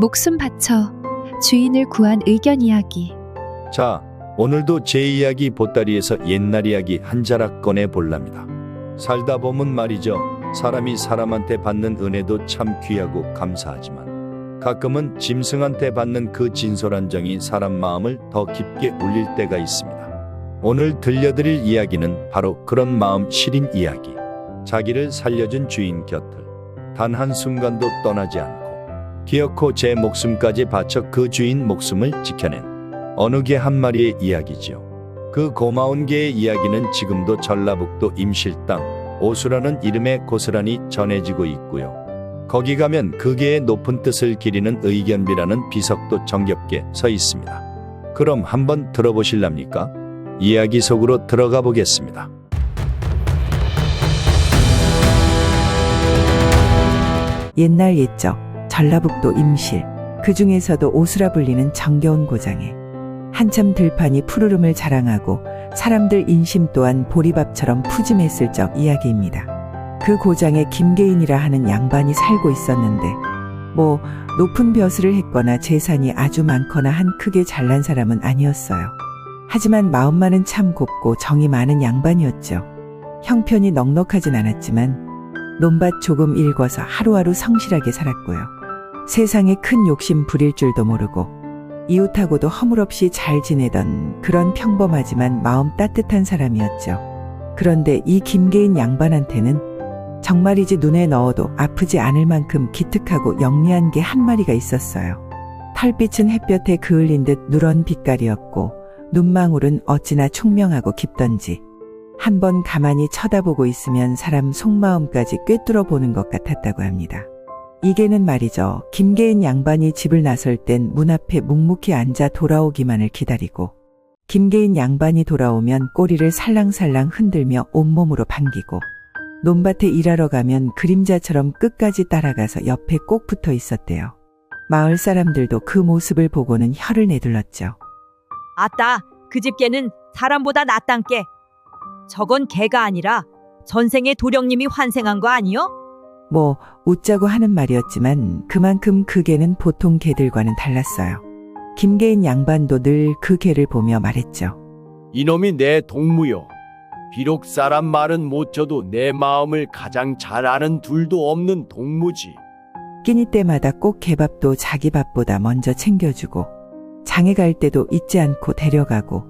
목숨 바쳐 주인을 구한 의견 이야기. 자, 오늘도 제 이야기 보따리에서 옛날 이야기 한 자락 꺼내 볼랍니다. 살다 보면 말이죠. 사람이 사람한테 받는 은혜도 참 귀하고 감사하지만 가끔은 짐승한테 받는 그 진솔한 정이 사람 마음을 더 깊게 울릴 때가 있습니다. 오늘 들려드릴 이야기는 바로 그런 마음 시린 이야기. 자기를 살려준 주인 곁을 단 한순간도 떠나지 않고 기어코 제 목숨까지 바쳐 그 주인 목숨을 지켜낸 어느 개 한 마리의 이야기지요. 그 고마운 개의 이야기는 지금도 전라북도 임실당 오수라는 이름에 고스란히 전해지고 있고요. 거기 가면 그 개의 높은 뜻을 기리는 의견비라는 비석도 정겹게 서 있습니다. 그럼 한번 들어보실랍니까? 이야기 속으로 들어가 보겠습니다. 옛날 옛적 전라북도 임실, 그 중에서도 오수라 불리는 정겨운 고장에 한참 들판이 푸르름을 자랑하고 사람들 인심 또한 보리밥처럼 푸짐했을 적 이야기입니다. 그 고장에 김계인이라 하는 양반이 살고 있었는데 높은 벼슬을 했거나 재산이 아주 많거나 한 크게 잘난 사람은 아니었어요. 하지만 마음만은 참 곱고 정이 많은 양반이었죠. 형편이 넉넉하진 않았지만 논밭 조금 일궈서 하루하루 성실하게 살았고요. 세상에 큰 욕심 부릴 줄도 모르고 이웃하고도 허물없이 잘 지내던 그런 평범하지만 마음 따뜻한 사람이었죠. 그런데 이 김계인 양반한테는 정말이지 눈에 넣어도 아프지 않을 만큼 기특하고 영리한 개 한 마리가 있었어요. 털빛은 햇볕에 그을린 듯 누런 빛깔이었고 눈망울은 어찌나 총명하고 깊던지 한번 가만히 쳐다보고 있으면 사람 속마음까지 꿰뚫어 보는 것 같았다고 합니다. 이 개는 말이죠. 김계인 양반이 집을 나설 땐 문 앞에 묵묵히 앉아 돌아오기만을 기다리고 김계인 양반이 돌아오면 꼬리를 살랑살랑 흔들며 온몸으로 반기고 논밭에 일하러 가면 그림자처럼 끝까지 따라가서 옆에 꼭 붙어 있었대요. 마을 사람들도 그 모습을 보고는 혀를 내둘렀죠. 아따, 그 집 개는 사람보다 낫단 게. 저건 개가 아니라 전생에 도령님이 환생한 거 아니요? 웃자고 하는 말이었지만 그만큼 그 개는 보통 개들과는 달랐어요. 김계인 양반도 늘 그 개를 보며 말했죠. 이놈이 내 동무요. 비록 사람 말은 못 쳐도 내 마음을 가장 잘 아는 둘도 없는 동무지. 끼니 때마다 꼭 개밥도 자기 밥보다 먼저 챙겨주고 장에 갈 때도 잊지 않고 데려가고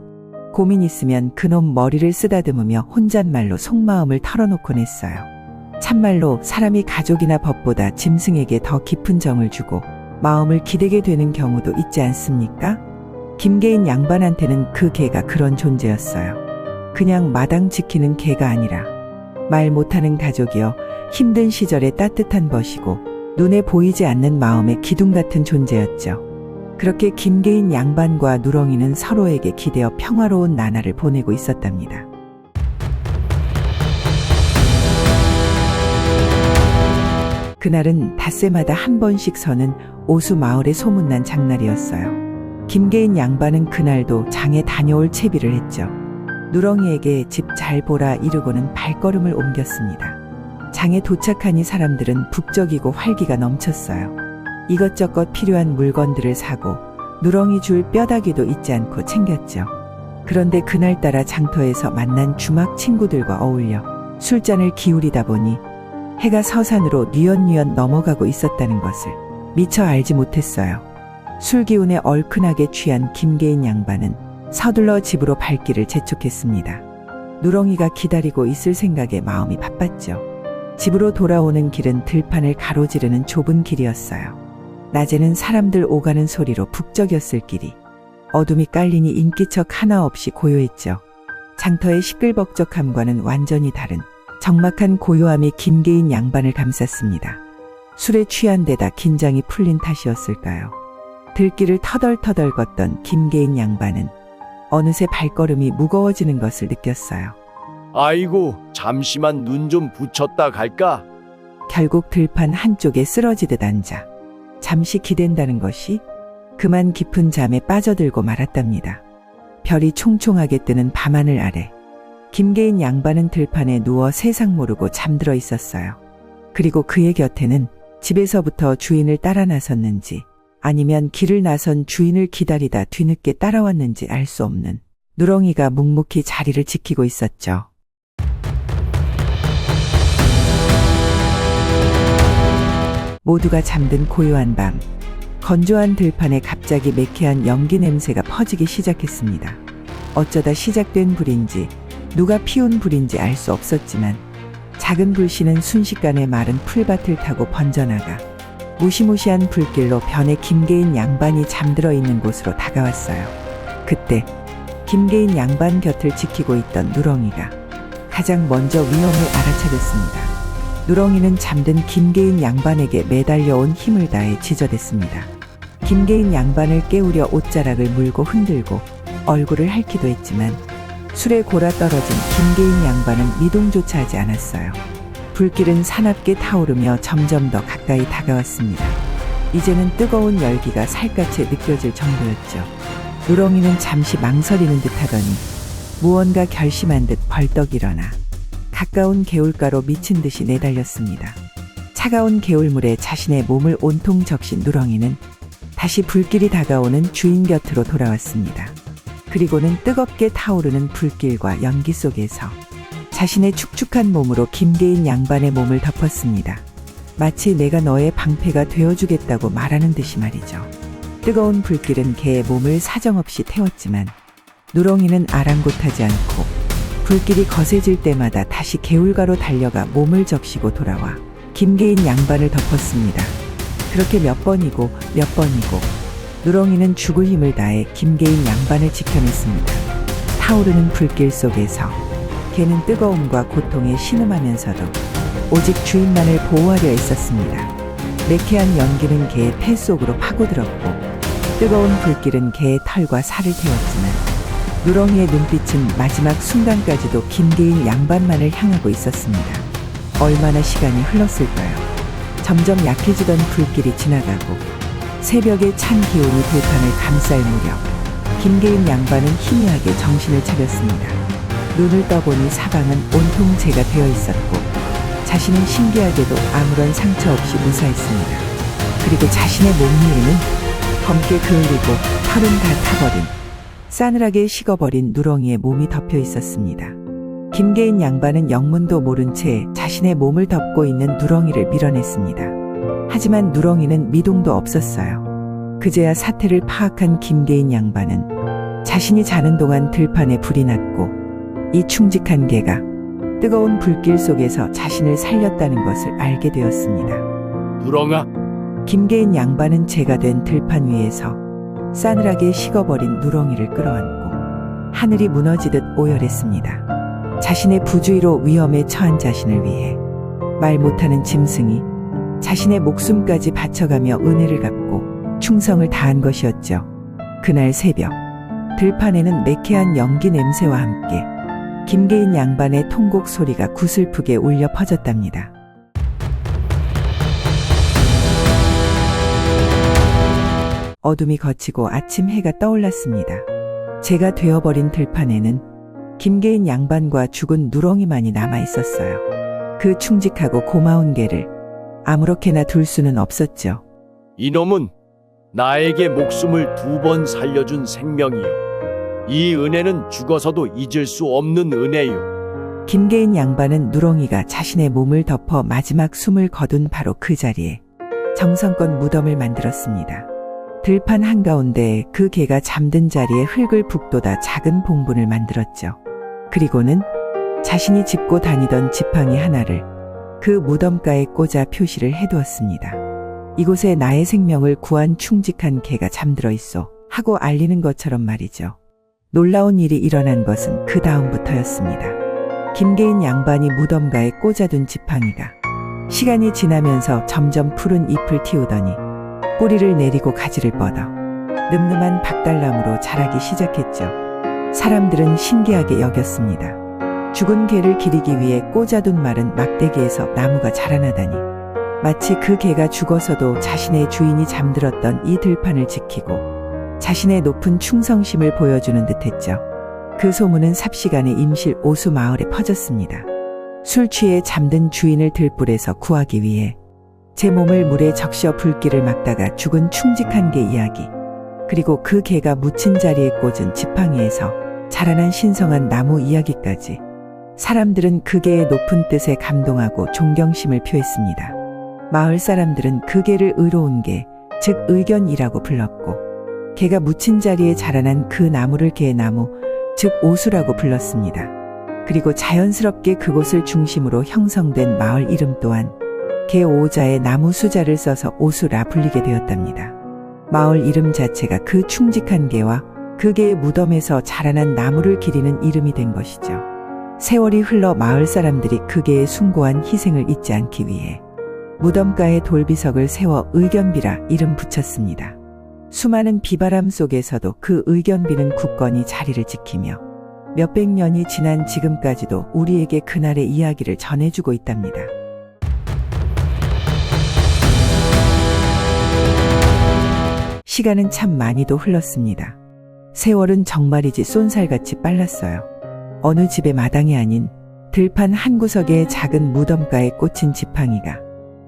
고민 있으면 그놈 머리를 쓰다듬으며 혼잣말로 속마음을 털어놓곤 했어요. 참말로 사람이 가족이나 법보다 짐승에게 더 깊은 정을 주고 마음을 기대게 되는 경우도 있지 않습니까? 김계인 양반한테는 그 개가 그런 존재였어요. 그냥 마당 지키는 개가 아니라 말 못하는 가족이여 힘든 시절에 따뜻한 벗이고 눈에 보이지 않는 마음의 기둥 같은 존재였죠. 그렇게 김계인 양반과 누렁이는 서로에게 기대어 평화로운 나날을 보내고 있었답니다. 그날은 닷새마다 한 번씩 서는 오수 마을에 소문난 장날이었어요. 김계인 양반은 그날도 장에 다녀올 채비를 했죠. 누렁이에게 집 잘 보라 이르고는 발걸음을 옮겼습니다. 장에 도착하니 사람들은 북적이고 활기가 넘쳤어요. 이것저것 필요한 물건들을 사고 누렁이 줄 뼈다귀도 잊지 않고 챙겼죠. 그런데 그날따라 장터에서 만난 주막 친구들과 어울려 술잔을 기울이다 보니 해가 서산으로 뉘엿뉘엿 넘어가고 있었다는 것을 미처 알지 못했어요. 술 기운에 얼큰하게 취한 김계인 양반은 서둘러 집으로 발길을 재촉했습니다. 누렁이가 기다리고 있을 생각에 마음이 바빴죠. 집으로 돌아오는 길은 들판을 가로지르는 좁은 길이었어요. 낮에는 사람들 오가는 소리로 북적였을 길이 어둠이 깔리니 인기척 하나 없이 고요했죠. 장터의 시끌벅적함과는 완전히 다른 적막한 고요함이 김계인 양반을 감쌌습니다. 술에 취한 데다 긴장이 풀린 탓이었을까요? 들길을 터덜터덜 걷던 김계인 양반은 어느새 발걸음이 무거워지는 것을 느꼈어요. 아이고, 잠시만 눈 좀 붙였다 갈까? 결국 들판 한쪽에 쓰러지듯 앉아 잠시 기댄다는 것이 그만 깊은 잠에 빠져들고 말았답니다. 별이 총총하게 뜨는 밤하늘 아래 김계인 양반은 들판에 누워 세상 모르고 잠들어 있었어요. 그리고 그의 곁에는 집에서부터 주인을 따라 나섰는지 아니면 길을 나선 주인을 기다리다 뒤늦게 따라왔는지 알 수 없는 누렁이가 묵묵히 자리를 지키고 있었죠. 모두가 잠든 고요한 밤, 건조한 들판에 갑자기 매캐한 연기 냄새가 퍼지기 시작했습니다. 어쩌다 시작된 불인지 누가 피운 불인지 알 수 없었지만 작은 불씨는 순식간에 마른 풀밭을 타고 번져나가 무시무시한 불길로 변의 김계인 양반이 잠들어 있는 곳으로 다가왔어요. 그때 김계인 양반 곁을 지키고 있던 누렁이가 가장 먼저 위험을 알아차렸습니다. 누렁이는 잠든 김계인 양반에게 매달려온 힘을 다해 지저댔습니다. 김계인 양반을 깨우려 옷자락을 물고 흔들고 얼굴을 핥기도 했지만 술에 골아 떨어진 김계인 양반은 미동조차 하지 않았어요. 불길은 사납게 타오르며 점점 더 가까이 다가왔습니다. 이제는 뜨거운 열기가 살갗에 느껴질 정도였죠. 누렁이는 잠시 망설이는 듯하더니 무언가 결심한 듯 벌떡 일어나 가까운 개울가로 미친 듯이 내달렸습니다. 차가운 개울물에 자신의 몸을 온통 적신 누렁이는 다시 불길이 다가오는 주인 곁으로 돌아왔습니다. 그리고는 뜨겁게 타오르는 불길과 연기 속에서 자신의 축축한 몸으로 김계인 양반의 몸을 덮었습니다. 마치 내가 너의 방패가 되어주겠다고 말하는 듯이 말이죠. 뜨거운 불길은 개의 몸을 사정없이 태웠지만 누렁이는 아랑곳하지 않고 불길이 거세질 때마다 다시 개울가로 달려가 몸을 적시고 돌아와 김계인 양반을 덮었습니다. 그렇게 몇 번이고 누렁이는 죽을 힘을 다해 김계인 양반을 지켜냈습니다. 타오르는 불길 속에서 개는 뜨거움과 고통에 신음하면서도 오직 주인만을 보호하려 애썼습니다. 매캐한 연기는 개의 폐 속으로 파고들었고 뜨거운 불길은 개의 털과 살을 태웠지만 누렁이의 눈빛은 마지막 순간까지도 김계인 양반만을 향하고 있었습니다. 얼마나 시간이 흘렀을까요? 점점 약해지던 불길이 지나가고 새벽의 찬 기온이 들판을 감쌀 무렵 김계인 양반은 희미하게 정신을 차렸습니다. 눈을 떠보니 사방은 온통 재가 되어 있었고 자신은 신기하게도 아무런 상처 없이 무사했습니다. 그리고 자신의 몸 위에는 검게 그을리고 털은 다 타버린 싸늘하게 식어버린 누렁이의 몸이 덮여 있었습니다. 김계인 양반은 영문도 모른 채 자신의 몸을 덮고 있는 누렁이를 밀어냈습니다. 하지만 누렁이는 미동도 없었어요. 그제야 사태를 파악한 김계인 양반은 자신이 자는 동안 들판에 불이 났고 이 충직한 개가 뜨거운 불길 속에서 자신을 살렸다는 것을 알게 되었습니다. 누렁아, 김계인 양반은 재가 된 들판 위에서 싸늘하게 식어버린 누렁이를 끌어안고 하늘이 무너지듯 오열했습니다. 자신의 부주의로 위험에 처한 자신을 위해 말 못하는 짐승이 자신의 목숨까지 바쳐가며 은혜를 갚고 충성을 다한 것이었죠. 그날 새벽 들판에는 매캐한 연기 냄새와 함께 김계인 양반의 통곡 소리가 구슬프게 울려 퍼졌답니다. 어둠이 걷히고 아침 해가 떠올랐습니다. 재가 되어버린 들판에는 김계인 양반과 죽은 누렁이만이 남아 있었어요. 그 충직하고 고마운 개를 아무렇게나 둘 수는 없었죠. 이놈은 나에게 목숨을 2번 살려준 생명이요. 이 은혜는 죽어서도 잊을 수 없는 은혜요. 김계인 양반은 누렁이가 자신의 몸을 덮어 마지막 숨을 거둔 바로 그 자리에 정성껏 무덤을 만들었습니다. 들판 한가운데 그 개가 잠든 자리에 흙을 북돋아 작은 봉분을 만들었죠. 그리고는 자신이 짚고 다니던 지팡이 하나를 그 무덤가에 꽂아 표시를 해두었습니다. 이곳에 나의 생명을 구한 충직한 개가 잠들어 있어 하고 알리는 것처럼 말이죠. 놀라운 일이 일어난 것은 그 다음부터였습니다. 김계인 양반이 무덤가에 꽂아둔 지팡이가 시간이 지나면서 점점 푸른 잎을 틔우더니 뿌리를 내리고 가지를 뻗어 늠름한 박달나무로 자라기 시작했죠. 사람들은 신기하게 여겼습니다. 죽은 개를 기리기 위해 꽂아둔 마른 막대기에서 나무가 자라나다니 마치 그 개가 죽어서도 자신의 주인이 잠들었던 이 들판을 지키고 자신의 높은 충성심을 보여주는 듯했죠. 그 소문은 삽시간에 임실 오수 마을에 퍼졌습니다. 술 취해 잠든 주인을 들불에서 구하기 위해 제 몸을 물에 적셔 불길을 막다가 죽은 충직한 개 이야기. 그리고 그 개가 묻힌 자리에 꽂은 지팡이에서 자라난 신성한 나무 이야기까지. 사람들은 그 개의 높은 뜻에 감동하고 존경심을 표했습니다. 마을 사람들은 그 개를 의로운 개, 즉 의견이라고 불렀고, 개가 묻힌 자리에 자라난 그 나무를 개나무, 즉 오수라고 불렀습니다. 그리고 자연스럽게 그곳을 중심으로 형성된 마을 이름 또한 개 오자에 나무 수자를 써서 오수라 불리게 되었답니다. 마을 이름 자체가 그 충직한 개와 그 개의 무덤에서 자라난 나무를 기리는 이름이 된 것이죠. 세월이 흘러 마을 사람들이 그 개의 숭고한 희생을 잊지 않기 위해 무덤가에 돌비석을 세워 의견비라 이름 붙였습니다. 수많은 비바람 속에서도 그 의견비는 굳건히 자리를 지키며 몇백 년이 지난 지금까지도 우리에게 그날의 이야기를 전해주고 있답니다. 시간은 참 많이도 흘렀습니다. 세월은 정말이지 쏜살같이 빨랐어요. 어느 집의 마당이 아닌 들판 한 구석의 작은 무덤가에 꽂힌 지팡이가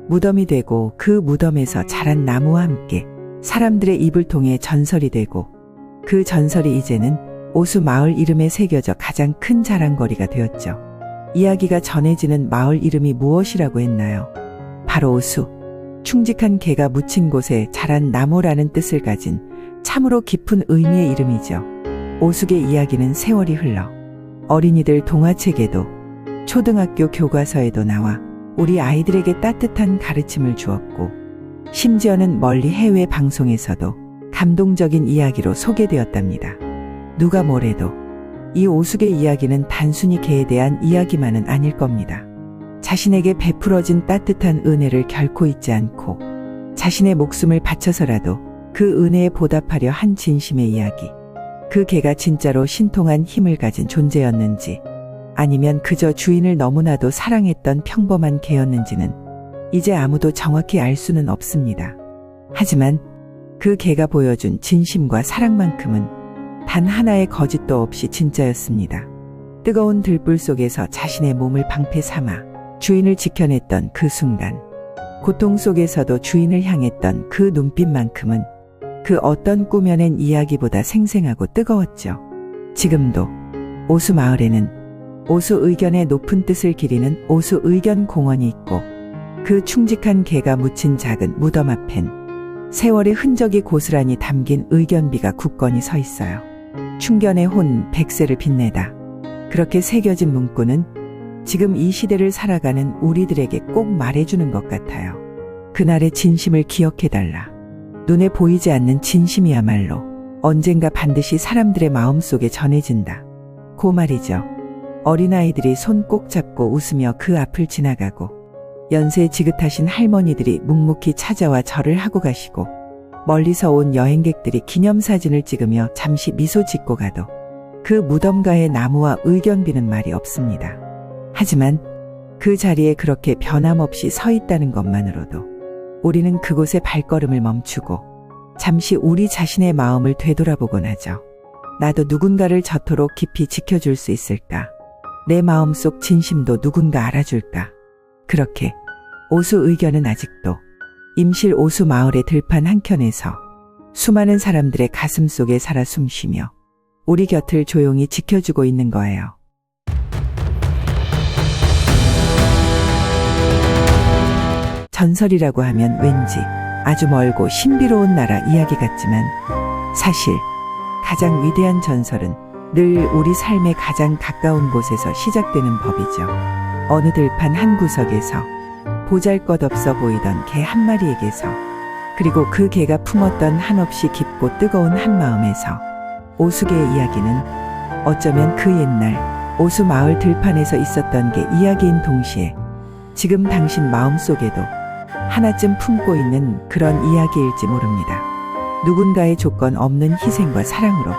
무덤이 되고 그 무덤에서 자란 나무와 함께 사람들의 입을 통해 전설이 되고 그 전설이 이제는 오수 마을 이름에 새겨져 가장 큰 자랑거리가 되었죠. 이야기가 전해지는 마을 이름이 무엇이라고 했나요? 바로 오수. 충직한 개가 묻힌 곳에 자란 나무라는 뜻을 가진 참으로 깊은 의미의 이름이죠. 오숙의 이야기는 세월이 흘러 어린이들 동화책에도 초등학교 교과서에도 나와 우리 아이들에게 따뜻한 가르침을 주었고, 심지어는 멀리 해외 방송에서도 감동적인 이야기로 소개되었답니다. 누가 뭐래도 이 오숙의 이야기는 단순히 개에 대한 이야기만은 아닐 겁니다. 자신에게 베풀어진 따뜻한 은혜를 결코 잊지 않고 자신의 목숨을 바쳐서라도 그 은혜에 보답하려 한 진심의 이야기. 그 개가 진짜로 신통한 힘을 가진 존재였는지 아니면 그저 주인을 너무나도 사랑했던 평범한 개였는지는 이제 아무도 정확히 알 수는 없습니다. 하지만 그 개가 보여준 진심과 사랑만큼은 단 하나의 거짓도 없이 진짜였습니다. 뜨거운 들불 속에서 자신의 몸을 방패 삼아 주인을 지켜냈던 그 순간, 고통 속에서도 주인을 향했던 그 눈빛만큼은 그 어떤 꾸며낸 이야기보다 생생하고 뜨거웠죠. 지금도 오수 마을에는 오수 의견의 높은 뜻을 기리는 오수 의견 공원이 있고, 그 충직한 개가 묻힌 작은 무덤 앞엔 세월의 흔적이 고스란히 담긴 의견비가 굳건히 서 있어요. 충견의 혼 백세를 빛내다. 그렇게 새겨진 문구는 지금 이 시대를 살아가는 우리들에게 꼭 말해주는 것 같아요. 그날의 진심을 기억해달라. 눈에 보이지 않는 진심이야말로 언젠가 반드시 사람들의 마음속에 전해진다. 고 말이죠. 어린아이들이 손 꼭 잡고 웃으며 그 앞을 지나가고, 연세 지긋하신 할머니들이 묵묵히 찾아와 절을 하고 가시고, 멀리서 온 여행객들이 기념사진을 찍으며 잠시 미소 짓고 가도 그 무덤가의 나무와 의견비는 말이 없습니다. 하지만 그 자리에 그렇게 변함없이 서 있다는 것만으로도 우리는 그곳에 발걸음을 멈추고 잠시 우리 자신의 마음을 되돌아보곤 하죠. 나도 누군가를 저토록 깊이 지켜줄 수 있을까? 내 마음속 진심도 누군가 알아줄까? 그렇게 오수 의견은 아직도 임실 오수 마을의 들판 한켠에서 수많은 사람들의 가슴 속에 살아 숨쉬며 우리 곁을 조용히 지켜주고 있는 거예요. 전설이라고 하면 왠지 아주 멀고 신비로운 나라 이야기 같지만, 사실 가장 위대한 전설은 늘 우리 삶의 가장 가까운 곳에서 시작되는 법이죠. 어느 들판 한 구석에서 보잘것없어 보이던 개 한 마리에게서, 그리고 그 개가 품었던 한없이 깊고 뜨거운 한마음에서 오수개의 이야기는 어쩌면 그 옛날 오수 마을 들판에서 있었던 게 이야기인 동시에 지금 당신 마음속에도 하나쯤 품고 있는 그런 이야기일지 모릅니다. 누군가의 조건 없는 희생과 사랑으로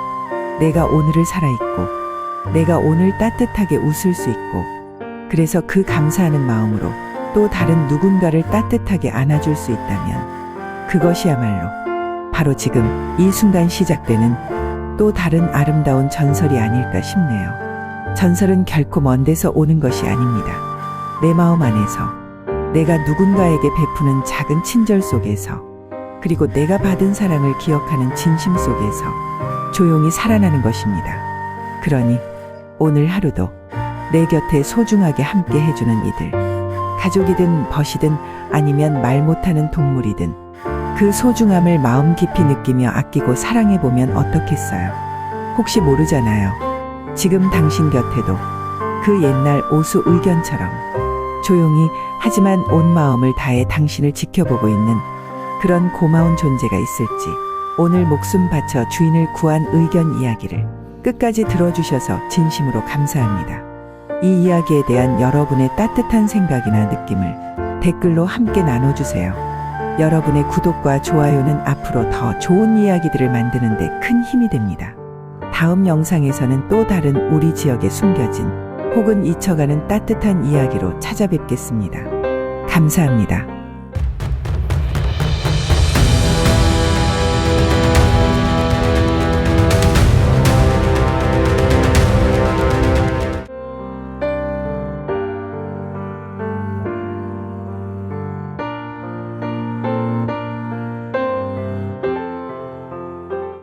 내가 오늘을 살아있고, 내가 오늘 따뜻하게 웃을 수 있고, 그래서 그 감사하는 마음으로 또 다른 누군가를 따뜻하게 안아줄 수 있다면 그것이야말로 바로 지금 이 순간 시작되는 또 다른 아름다운 전설이 아닐까 싶네요. 전설은 결코 먼 데서 오는 것이 아닙니다. 내 마음 안에서 내가 누군가에게 베푸는 작은 친절 속에서, 그리고 내가 받은 사랑을 기억하는 진심 속에서 조용히 살아나는 것입니다. 그러니 오늘 하루도 내 곁에 소중하게 함께 해주는 이들, 가족이든 벗이든 아니면 말 못하는 동물이든 그 소중함을 마음 깊이 느끼며 아끼고 사랑해보면 어떻겠어요? 혹시 모르잖아요. 지금 당신 곁에도 그 옛날 오수 의견처럼 조용히 하지만 온 마음을 다해 당신을 지켜보고 있는 그런 고마운 존재가 있을지. 오늘 목숨 바쳐 주인을 구한 의견 이야기를 끝까지 들어주셔서 진심으로 감사합니다. 이 이야기에 대한 여러분의 따뜻한 생각이나 느낌을 댓글로 함께 나눠주세요. 여러분의 구독과 좋아요는 앞으로 더 좋은 이야기들을 만드는 데 큰 힘이 됩니다. 다음 영상에서는 또 다른 우리 지역에 숨겨진 혹은 잊혀가는 따뜻한 이야기로 찾아뵙겠습니다. 감사합니다.